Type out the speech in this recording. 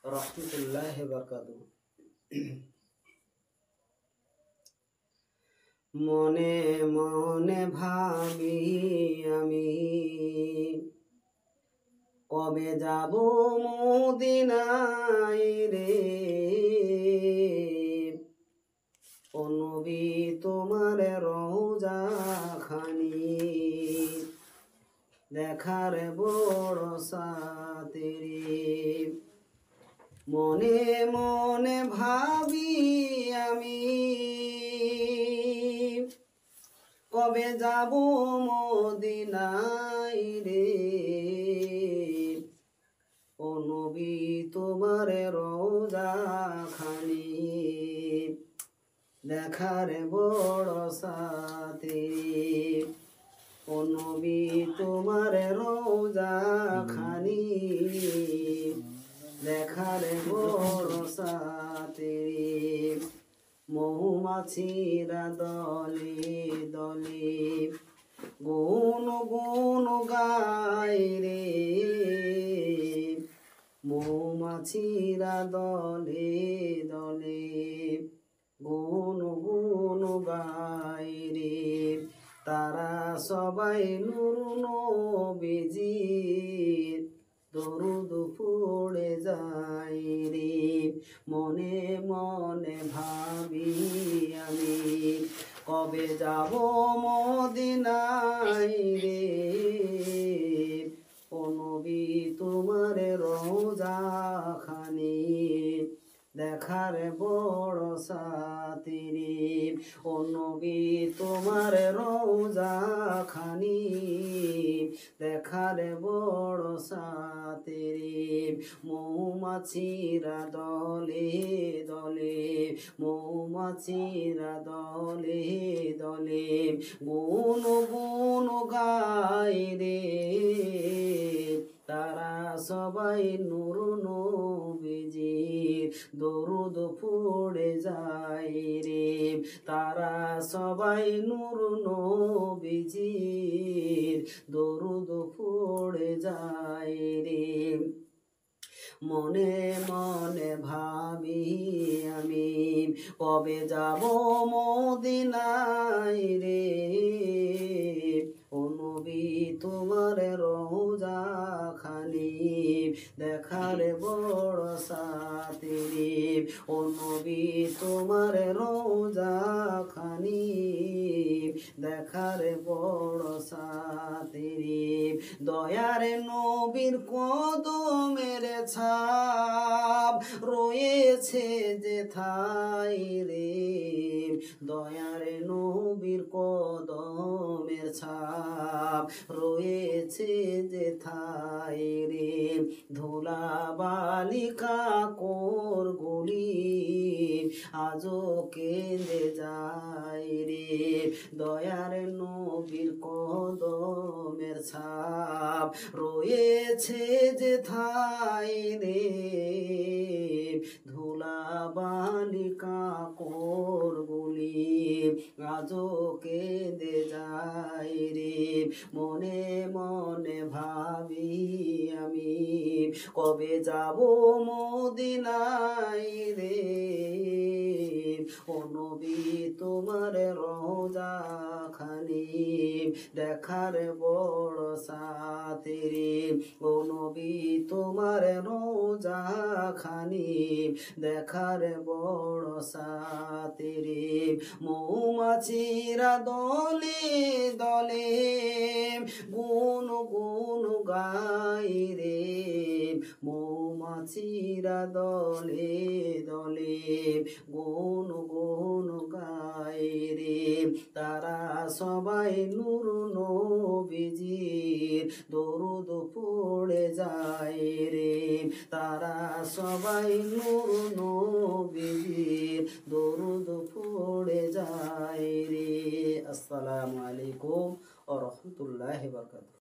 রাহমাতুল্লাহি ওয়া বারাকাতুহু। মনে মনে ভাবি আমি কবে যাব মদিনায় রে। ও নবী তোমার রওজা খানি দেখার বড় সাতেরি। মনে মনে ভাবি আমি কবে যাব মদিনায় রে। ও নবী তোমার রওজা খানি দেখার বড় সাতেরি। ও নবী তোমার রওজা খানি দেখার বড় সাতেরি। মৌমাছিরা দলে দলে গুন গুন গায় রে। মৌমাছিরা দলে দলে গুন গুন গায় রে। তারা সবাই নূর নবীজির দরুদ পড়ে যায় রে। মনে মনে ভাবি আমি কবে যাব মদিনায় রে। ও নবী তোমার রওজা খানি দেখার বড় সাতেরি। ও নবী তোমার রওজা খানি দেখার বড় সাতেরি। মৌমাছিরা দলে দলে মৌমাছিরা দলে দলে গুন গুন গায় রে। তারা সবাই নূর নবীজির দরুদ পড়ে যায় রে। তারা সবাই নূর নবীজির দরুদ পড়ে যায় রে। মনে মনে ভাবি আমি কবে যাব মদিনায় রে। ও নবী তোমার রওজা খানি দেখার বড় সাতেরি। ও নবী তোমার রওজা খানি দেখার বড় সাতেরি। দয়ার নবীর কদমের ছাপ রয়েছে যেথায় রে। দয়ার নবীর কদমের ছাপ রয়েছে যেথায় রে। ধুলা বালিকা কোর গুলি আজও কেঁদে যায় রে। দয়ার নবীর কদমের ছাপ রয়েছে যেথায় রে। ধুলা বালিকা কোর গুলি আজও কেঁদে যায় রে। মনে মনে ভাবি আমি কবে যাব মদিনায় রে। ও নবী তোমার রওজা খানি দেখার বড় সাতেরি। ও নবী তোমার রওজা খানি দেখার বড় সাতেরি। মৌমাছিরা দলে দলে গুন গুন গায় রে। মৌমাছিরা দলে দলে গুন গুন গায় রে। তারা সবাই নূর নবীজির দরুদ পড়ে যায় রে। তারা সবাই নূর নবীজির দরুদ পড়ে যায় রে। আসসালামু আলাইকুম ওয়া রাহমাতুল্লাহি ওয়া বারাকাতুহু।